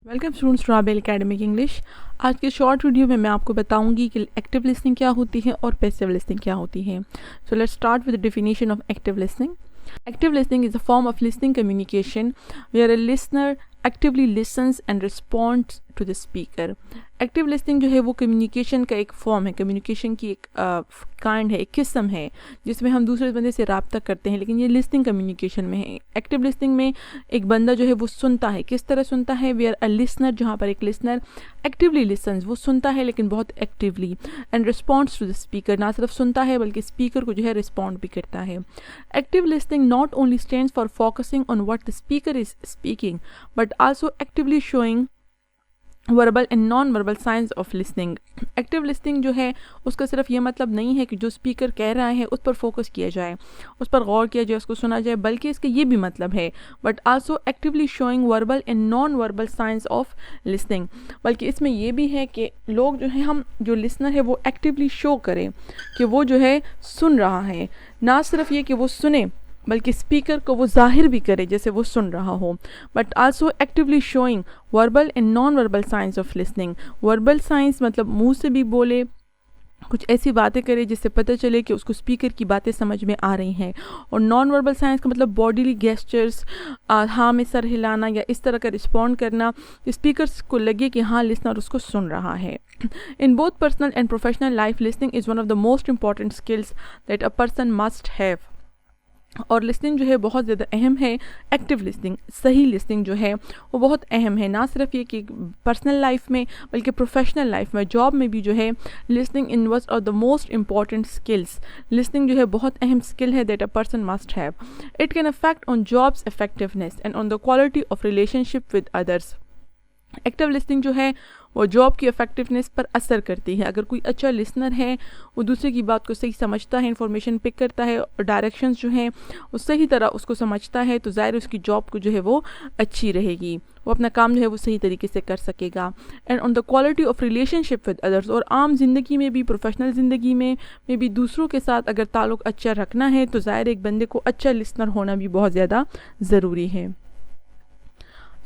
Welcome students to able academic English. आज के short video में मैं आपको बताऊंगी कि एक्टिव लिसनिंग क्या होती है और पैसिव लिसनिंग क्या होती है। So let's start with the definition of active listening. Active listening is a form of listening communication where a listener actively listens and responds to the speaker. Active listening जो है वो communication का एक form है, communication की एक kind है, एक किस्म है जिसमें हम दूसरे बंदे से रब्ता करते हैं, लेकिन ये लिसनिंग कम्युनिकेशन में है। एक्टिव लिसनिंग में एक बंदा जो है वो सुनता है। किस तरह सुनता है? वी आर अ लिसनर, जहाँ पर एक लिसनर एक्टिवली लिसन्स, वो सुनता है लेकिन बहुत actively, and responds to the speaker, ना सिर्फ सुनता है बल्कि स्पीकर को जो है रिस्पॉन्ड भी करता है। Active listening not only stands for focusing on what the speaker is speaking but also actively showing verbal and non verbal science of listening. Active listening जो है उसका सिर्फ ये मतलब नहीं है कि जो स्पीकर कह रहा है उस पर फोकस किया जाए, उस पर गौर किया जाए, उसको सुना जाए, बल्कि इसका ये भी मतलब है but also actively showing verbal and non verbal science of listening. बल्कि इसमें यह भी है कि लोग जो है, हम जो लिसनर है वो एक्टिवली शो करें कि वो जो है सुन रहा है, ना सिर्फ ये कि वो सुने बल्कि स्पीकर को वो जाहिर भी करे जैसे वो सुन रहा हो। But also actively showing verbal and non verbal science of listening. Verbal science मतलब मुंह से भी बोले, कुछ ऐसी बातें करे जिससे पता चले कि उसको स्पीकर की बातें समझ में आ रही हैं। और नॉन वर्बल साइंस का मतलब बॉडीली गेस्चर्स, हाँ में सर हिलाना या इस तरह का रिस्पॉन्ड करना, स्पीकर को लगे कि हाँ लिसनर उसको सुन रहा है। In both personal and professional life listening is one of the most important skills that a person must have. और लिसनिंग जो है बहुत ज़्यादा अहम है। एक्टिव लिसनिंग, सही लिसनिंग जो है वो बहुत अहम है, ना सिर्फ ये कि पर्सनल लाइफ में बल्कि प्रोफेशनल लाइफ में, जॉब में भी जो है listening in was of the most important skills. Listening जो है बहुत अहम स्किल है that a person must have. It can affect on jobs effectiveness and on the quality of relationship with others. Active listening जो है वो job की effectiveness पर असर करती है। अगर कोई अच्छा लिसनर है, वो दूसरे की बात को सही समझता है, इन्फॉर्मेशन पिक करता है और डायरेक्शंस जो हैं वो सही तरह उसको समझता है, तो ज़ाहिर उसकी जॉब को जो है वो अच्छी रहेगी, वो अपना काम जो है वो सही तरीके से कर सकेगा। And on the quality of relationship with others, और आम ज़िंदगी में भी, प्रोफेशनल ज़िंदगी में भी दूसरों के साथ अगर ताल्लुक़ अच्छा रखना है तो ज़ाहिर एक बंदे को अच्छा लिसनर होना भी बहुत ज़्यादा ज़रूरी है।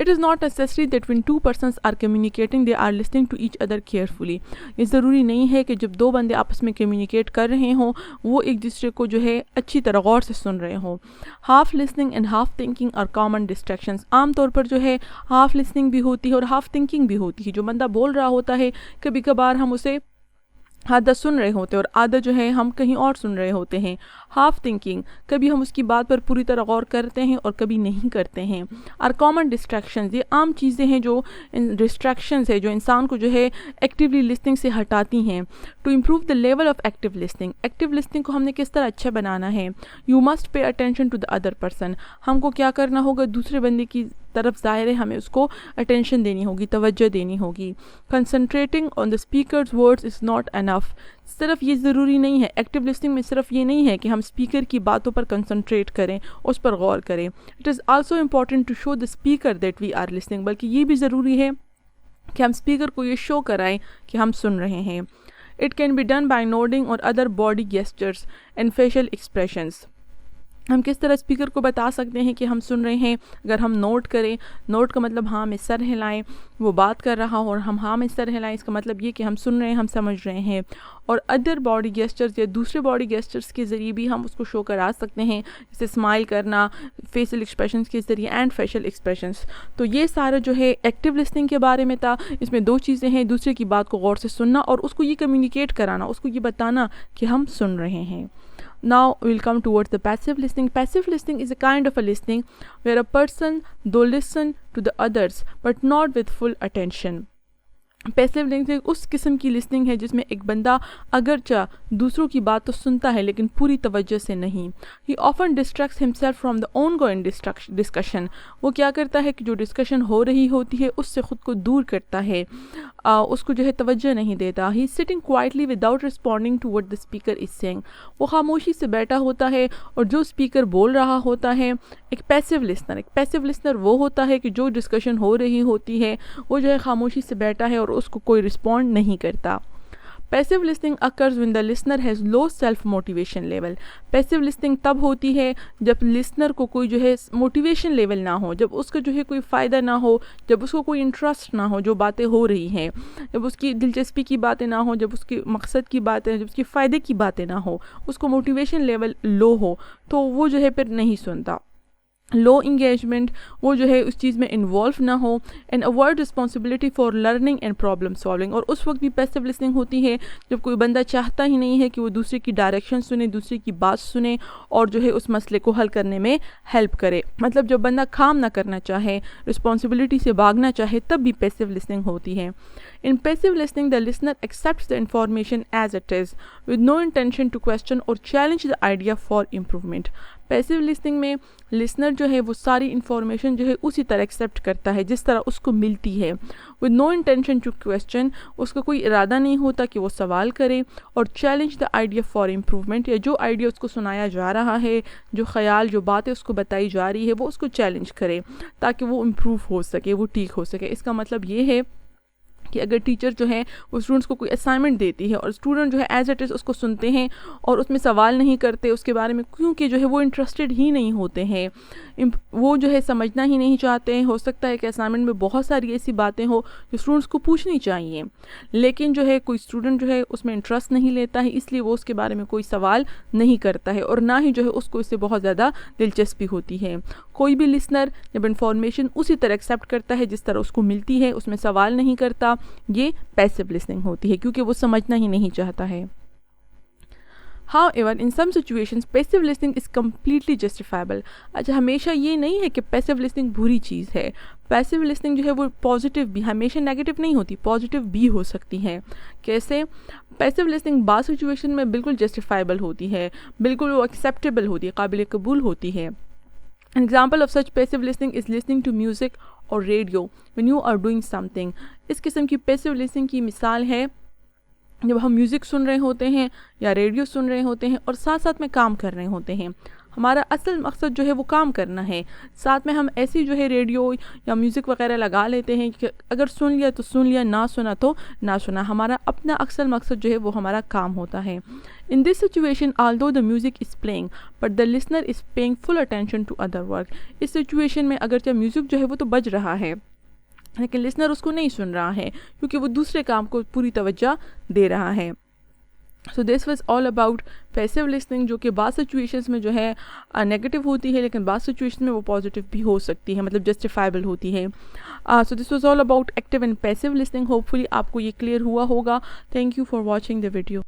It is not necessary that when two persons are communicating, they are listening to each other carefully. ये ज़रूरी नहीं है कि जब दो बंदे आपस में कम्युनिकेट कर रहे हों वो एक दूसरे को जो है अच्छी तरह गौर से सुन रहे हों। Half listening and half thinking are common distractions. आम तौर पर जो है हाफ लिसनिंग भी होती है और हाफ थिंकिंग भी होती है। जो बंदा बोल रहा होता है कभी कभार हम उसे आधा सुन रहे होते हैं और आधा जो है हम कहीं और सुन रहे होते हैं। हाफ थिंकिंग, कभी हम उसकी बात पर पूरी तरह गौर करते हैं और कभी नहीं करते हैं। आर कॉमन डिस्ट्रैक्शंस, ये आम चीज़ें हैं जो डिस्ट्रैक्शंस है जो इंसान को जो है एक्टिवली लिसनिंग से हटाती हैं। To improve the level of active listening, active listening को हमने किस तरह अच्छा बनाना है? You must pay attention to the other person. हमको क्या करना होगा? दूसरे बंदे की तरफ ज़ाहिर है हमें उसको अटेंशन देनी होगी, तवज्जो देनी होगी। Concentrating on the speakers words is not enough. सिर्फ ये ज़रूरी नहीं है, एक्टिव लिसनिंग में सिर्फ ये नहीं है कि हम स्पीकर की बातों पर कंसंट्रेट करें, उस पर गौर करें। It is also important to show the speaker that we are listening, बल्कि ये भी ज़रूरी है कि हम स्पीकर को ये शो कराएं कि हम सुन रहे हैं। It can be done by nodding और other body gestures and facial expressions. हम किस तरह स्पीकर को बता सकते हैं कि हम सुन रहे हैं? अगर हम नोट करें, नोट का मतलब हाँ में सर हिलाएं, वो बात कर रहा हो और हम हाँ में सर हिलाएं, इसका मतलब ये कि हम सुन रहे हैं, हम समझ रहे हैं। और अदर बॉडी गेस्चर्स या दूसरे बॉडी गेस्चर्स के ज़रिए भी हम उसको शो करा सकते हैं, जैसे स्माइल करना, फेशियल एक्सप्रेशंस के ज़रिए एंड फेशियल एक्सप्रेशंस। तो ये सारा जो है एक्टिव लिसनिंग के बारे में था। इसमें दो चीज़ें हैं, दूसरे की बात को गौर से सुनना और उसको ये कम्युनिकेट कराना, उसको ये बताना कि हम सुन रहे हैं। Now we'll come towards the passive listening. Passive listening is a kind of a listening where a person though listen to the others but not with full attention. Passive listening उस किस्म की लिसनिंग है जिसमें एक बंदा अगरचा दूसरों की बात तो सुनता है लेकिन पूरी तवज्जो से नहीं। ही often distracts himself from the own going discussion. वो क्या करता है कि जो डिस्कशन हो रही होती है उससे ख़ुद को दूर करता है, उसको जो है तवज्जो नहीं देता। He sitting quietly without responding to what the speaker is saying. वो खामोशी से बैठा होता है और जो स्पीकर बोल रहा होता है, एक पैसिव लिसनर वो होता है कि जो डिस्कशन हो रही होती है वो जो है खामोशी से बैठा है और उसको कोई रिस्पॉन्ड नहीं करता। Passive listening occurs when the listener has low self motivation level. Passive listening तब होती है जब लिसनर को कोई जो है मोटिवेशन लेवल ना हो, जब उसका जो है कोई फ़ायदा ना हो, जब उसको कोई इंटरेस्ट ना हो जो बातें हो रही हैं, जब उसकी दिलचस्पी की बातें ना हो, जब उसके मकसद की बातें, जब उसके फ़ायदे की बातें ना हो, उसको मोटिवेशन लेवल लो हो, तो वो जो है फिर नहीं सुनता। लो इंगेजमेंट, वो जो है उस चीज़ में इन्वॉल्व ना हो, and avoid responsibility for learning and problem solving. और उस वक्त भी पैसिव लिसनिंग होती है जब कोई बंदा चाहता ही नहीं है कि वो दूसरे की डायरेक्शन सुने, दूसरे की बात सुने और जो है उस मसले को हल करने में हेल्प करे। मतलब जब बंदा काम ना करना चाहे, रिस्पॉन्सिबिलिटी से भागना चाहे, तब भी पैसिव लिसनिंग होती है। In passive listening, the listener accepts the information as it is, with no intention to question or challenge the idea for improvement. Passive listening में लिसनर जो है वो सारी इन्फॉर्मेशन जो है उसी तरह एक्सेप्ट करता है जिस तरह उसको मिलती है। With no intention to question, उसका कोई इरादा नहीं होता कि वो सवाल करे, और challenge the idea for improvement, या जो आइडिया उसको सुनाया जा रहा है, जो ख्याल, जो बातें उसको बताई जा रही है, वो उसको चैलेंज करे ताकि वो इम्प्रूव हो सके, वो ठीक हो सके। इसका मतलब ये है कि अगर टीचर जो है वो स्टूडेंट्स को कोई असाइनमेंट देती है और स्टूडेंट जो है एज इट इज़ उसको सुनते हैं और उसमें सवाल नहीं करते उसके बारे में, क्योंकि जो है वो इंटरेस्टेड ही नहीं होते हैं, वो जो है समझना ही नहीं चाहते हैं। हो सकता है कि असाइनमेंट में बहुत सारी ऐसी बातें हो जो स्टूडेंट्स को पूछनी चाहिए, लेकिन जो है कोई स्टूडेंट जो है उसमें इंटरेस्ट नहीं लेता है, इसलिए वो उसके बारे में कोई सवाल नहीं करता है, और ना ही जो है उसको इससे बहुत ज़्यादा दिलचस्पी होती है। कोई भी लिसनर जब इन्फॉर्मेशन उसी तरह एक्सेप्ट करता है जिस तरह उसको मिलती है, उसमें सवाल नहीं करता, ये पैसिव लिसनिंग होती है, क्योंकि वो समझना ही नहीं चाहता है। However, in some situations, passive listening is completely justifiable. अच्छा, हमेशा ये नहीं है कि पैसिव लिसनिंग बुरी चीज़ है। पैसिव लिसनिंग जो है वो पॉजिटिव भी, हमेशा नेगेटिव नहीं होती, पॉजिटिव भी हो सकती है। कैसे? पैसिव लिसनिंग बात सिचुएशन में बिल्कुल जस्टिफाइबल होती है, बिल्कुल वो एक्सेप्टेबल होती है, काबिल कबूल होती है। An example of such passive listening is listening to music or radio when you are doing something. इस किस्म की passive listening की मिसाल है जब हम म्यूज़िक सुन रहे होते हैं या रेडियो सुन रहे होते हैं और साथ साथ में काम कर रहे होते हैं। हमारा असल मकसद जो है वो काम करना है, साथ में हम ऐसी जो है रेडियो या म्यूज़िक वगैरह लगा लेते हैं कि अगर सुन लिया तो सुन लिया, ना सुना तो ना सुना। हमारा अपना असल मकसद जो है वो हमारा काम होता है। In this situation, although the music is playing, but the listener is paying full attention to other work. इस सिचुएशन में अगर जब म्यूज़िक जो है वो तो बज रहा है, लेकिन लिसनर उसको नहीं सुन रहा है क्योंकि वो दूसरे काम को पूरी तवज्जो दे रहा है। So this was all about passive listening, जो कि बाद सिचुएशंस में जो है नेगेटिव होती है, लेकिन बाद सिचुएशन में वो पॉजिटिव भी हो सकती है, मतलब जस्टिफाइबल होती है। So this was all about active and passive listening. Hopefully आपको ये क्लियर हुआ होगा। Thank you for watching the video.